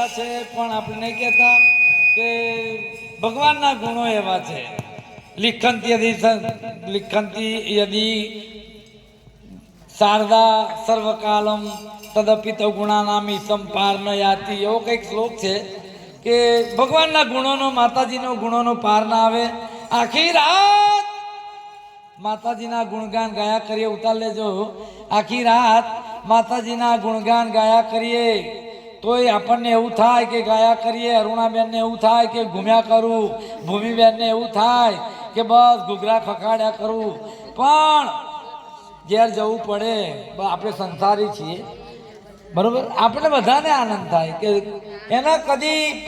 રહ્યા છે, પણ આપણે નહીં કહેતા કે ભગવાનના ગુણો એવા છે. લિખંતી યદી શારદા સર્વકાલમ તદપિત ગુણાનામી સંપાર ન યાતી, એવો કંઈક શ્લોક છે કે ભગવાનના ગુણોનો, માતાજીનો ગુણોનો પાર ના આવે. આખી રાત માતાજીના ગુણગાન ગાયા કરીએ. ઉતાર લેજો. આખી રાત માતાજીના ગુણગાન ગાયા કરીએ તોય આપણને એવું થાય કે ગાયા કરીએ. અરુણાબેનને એવું થાય કે ઘૂમ્યા કરું, ભૂમિબેનને એવું થાય કે બસ ઘૂઘરા ખખાડ્યા કરું. પણ ઘેર જવું પડે. આપણે સંસારી છીએ, બરોબર. આપણે બધાને આનંદ થાય કે એના કદી